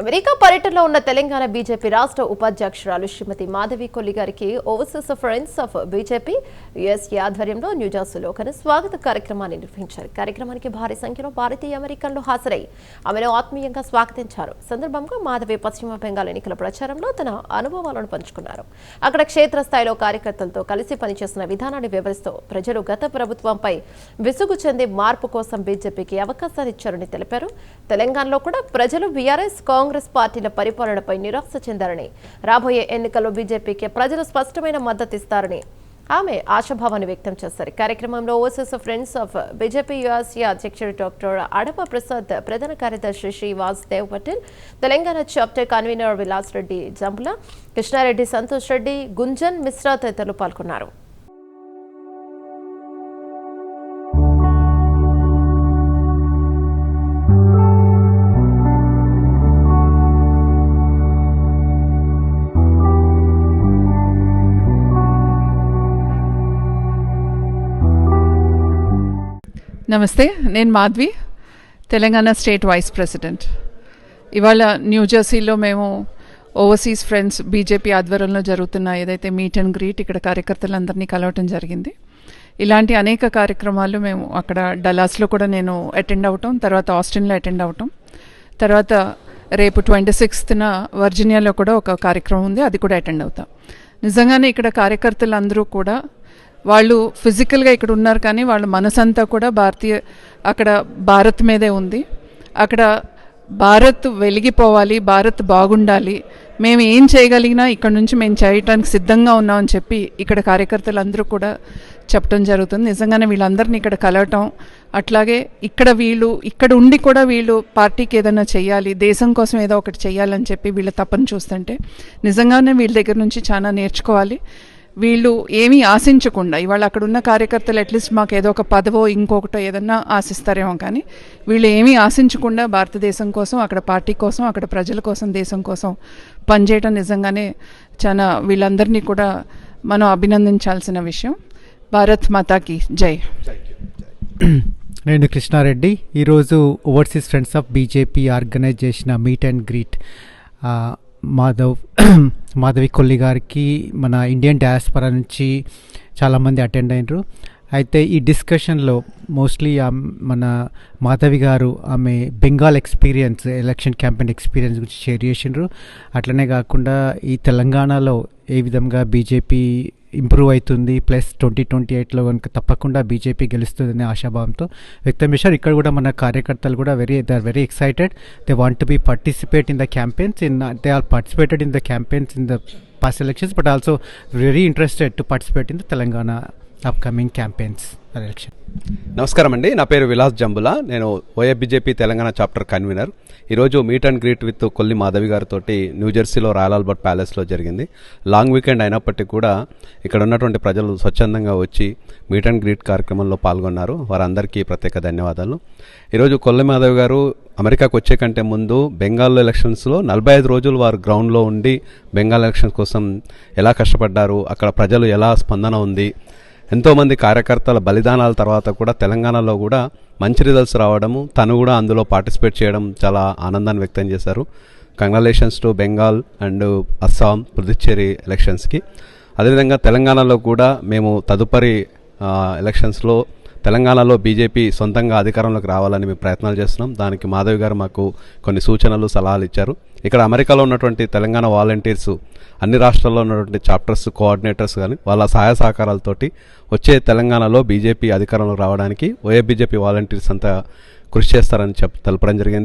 America పర్యటనలో ఉన్న Telangana BJP రాష్ట్ర ఉపాధ్యక్షురాలు శ్రీమతి మాధవి కొల్లి గారికి overseas friends of BJP USA ఆధ్వర్యంలో న్యూజెర్సీలో ఒక స్వాగత కార్యక్రమాన్ని నిర్వహించారు. కార్యక్రమానికి భారీ సంఖ్యలో భారతీయ అమెరికన్లు హాజరై ఆమెను ఆత్మీయంగా స్వాగతించారు. సందర్భంగా మాధవి పశ్చిమ బెంగాల్ ఎన్నికల ప్రచారంలో తన అనుభవాలను పంచుకున్నారు. అక్కడ క్షేత్రస్థాయిలో కార్యకర్తలతో కలిసి పనిచేసిన విధానాన్ని వివరిస్తూ ప్రజలు గత ప్రభుత్వంపై విసుగు చెంది మార్పు కోసం బీజేపీకి అవకాశాలు ఇచ్చారని తెలిపారు. తెలంగాణలో కూడా ప్రజలు బీఆర్ఎస్ కాంగ్రెస్ పార్టీల పరిపాలనపై నిరాశ చెందారని, రాబోయే ఎన్నికల్లో బీజేపీకి ప్రజలు స్పష్టమైన మద్దతు ఇస్తారని ఆమె ఆశాభావాన్ని వ్యక్తం చేశారు. కార్యక్రమంలో overseas friends of BJP USA అధ్యక్షుడు డాక్టర్ అడప ప్రసాద్, ప్రధాన కార్యదర్శి శ్రీ వాసుదేవ్ పటేల్, తెలంగాణ చాప్టర్ కన్వీనర్ విలాస్ రెడ్డి జంబుల, కృష్ణారెడ్డి, సంతోష్ రెడ్డి, గుంజన్ మిశ్రా తదితరులు పాల్గొన్నారు. నమస్తే, నేను Madhavi, Telangana state vice president. ఇవాళ న్యూజెర్సీలో మేము ఓవర్సీస్ ఫ్రెండ్స్ బీజేపీ ఆధ్వర్యంలో జరుగుతున్న ఏదైతే మీట్ అండ్ గ్రీట్, ఇక్కడ కార్యకర్తలందరినీ కలవటం జరిగింది. ఇలాంటి అనేక కార్యక్రమాలు మేము అక్కడ డల్లాస్లో కూడా నేను అటెండ్ అవటం, తర్వాత ఆస్టిన్లో అటెండ్ అవటం, తర్వాత రేపు 26న వర్జీనియాలో కూడా ఒక కార్యక్రమం ఉంది, అది కూడా అటెండ్ అవుతాం. నిజంగానే ఇక్కడ కార్యకర్తలందరూ కూడా వాళ్ళు ఫిజికల్గా ఇక్కడ ఉన్నారు, కానీ వాళ్ళ మనసంతా కూడా అక్కడ భారత్ మీదే ఉంది. అక్కడ భారత్ వెలిగిపోవాలి, భారత్ బాగుండాలి, మేము ఏం చేయగలిగినా ఇక్కడ నుంచి మేము చేయటానికి సిద్ధంగా ఉన్నామని చెప్పి ఇక్కడ కార్యకర్తలందరూ కూడా చెప్పడం జరుగుతుంది. నిజంగానే వీళ్ళందరినీ ఇక్కడ కలవటం, అట్లాగే ఇక్కడ ఉండి కూడా వీళ్ళు పార్టీకి ఏదైనా చెయ్యాలి, దేశం కోసం ఏదో ఒకటి చెయ్యాలని చెప్పి వీళ్ళ తపన చూస్తుంటే నిజంగానే వీళ్ళ దగ్గర నుంచి చాలా నేర్చుకోవాలి. వీళ్ళు ఏమీ ఆశించకుండా, ఇవాళ అక్కడ ఉన్న కార్యకర్తలు అట్లీస్ట్ మాకు ఏదో ఒక పదవో ఇంకొకటో ఏదన్నా ఆశిస్తారేమో, కానీ వీళ్ళు ఏమీ ఆశించకుండా భారతదేశం కోసం, అక్కడ పార్టీ కోసం, అక్కడ ప్రజల కోసం, దేశం కోసం పనిచేయటం నిజంగానే చాలా వీళ్ళందరినీ కూడా మనం అభినందించాల్సిన విషయం. భారత్ మాతాకి జై. నేను కృష్ణారెడ్డి. ఈరోజు overseas friends of BJP organise చేసిన meet and greet Madhavi Kolli గారికి మన ఇండియన్ డయాస్పరా నుంచి చాలామంది అటెండ్ అయినరు. అయితే ఈ డిస్కషన్లో మోస్ట్లీ మన మాధవి గారు ఆమె Bengal experience, election campaign experience గురించి షేర్ చేసిండ్రు. అట్లనే కాకుండా ఈ తెలంగాణలో ఏ విధంగా బీజేపీ ఇంప్రూవ్ అవుతుంది, ప్లస్ 2028లో కనుక తప్పకుండా బీజేపీ గెలుస్తుందనే ఆశాభావంతో వ్యక్తం చేశారు. ఇక్కడ కూడా మన కార్యకర్తలు కూడా they are very excited. They want to be participate in the campaigns, they are participated in the campaigns in the past elections, but also very interested to participate in the Telangana upcoming campaigns election. నమస్కారం అండి, నా పేరు విలాస్ జంబుల, నేను ఓఏబీజేపీ Telangana chapter convener. ఈరోజు meet and greet with Kolli Madhavi గారితో న్యూజెర్సీలో royal Albert ప్యాలెస్లో జరిగింది. Long weekend అయినప్పటికీ కూడా ఇక్కడ ఉన్నటువంటి ప్రజలు స్వచ్ఛందంగా వచ్చి మీట్ అండ్ గ్రీట్ కార్యక్రమంలో పాల్గొన్నారు. వారందరికీ ప్రత్యేక ధన్యవాదాలు. ఈరోజు కొల్లి మాధవి గారు అమెరికాకు వచ్చే కంటే ముందు బెంగాల్ ఎలక్షన్స్లో 45 రోజులు వారు గ్రౌండ్లో ఉండి బెంగాల్ ఎలక్షన్స్ కోసం ఎలా కష్టపడ్డారు, అక్కడ ప్రజలు ఎలా స్పందన ఉంది, ఎంతోమంది కార్యకర్తల బలిదానాల తర్వాత కూడా తెలంగాణలో కూడా మంచి రిజల్ట్స్ రావడము, తను కూడా అందులో పార్టిసిపేట్ చేయడం చాలా ఆనందాన్ని వ్యక్తం చేశారు. Congratulations to Bengal and Assam, Puducherry ఎలక్షన్స్కి. అదేవిధంగా తెలంగాణలో కూడా మేము తదుపరి ఎలక్షన్స్లో తెలంగాణలో బీజేపీ సొంతంగా అధికారంలోకి రావాలని మేము ప్రయత్నాలు చేస్తున్నాం. దానికి మాధవి గారు మాకు కొన్ని సూచనలు, సలహాలు ఇచ్చారు. ఇక్కడ అమెరికాలో ఉన్నటువంటి తెలంగాణ వాలంటీర్స్, అన్ని రాష్ట్రాల్లో ఉన్నటువంటి చాప్టర్స్ కోఆర్డినేటర్స్ కానీ వాళ్ళ సహాయ సహకారాలతోటి వచ్చే తెలంగాణలో బీజేపీ అధికారంలోకి రావడానికి ఓఏబీజేపీ వాలంటీర్స్ అంతా కృషి చేస్తారని తెలపడం జరిగింది.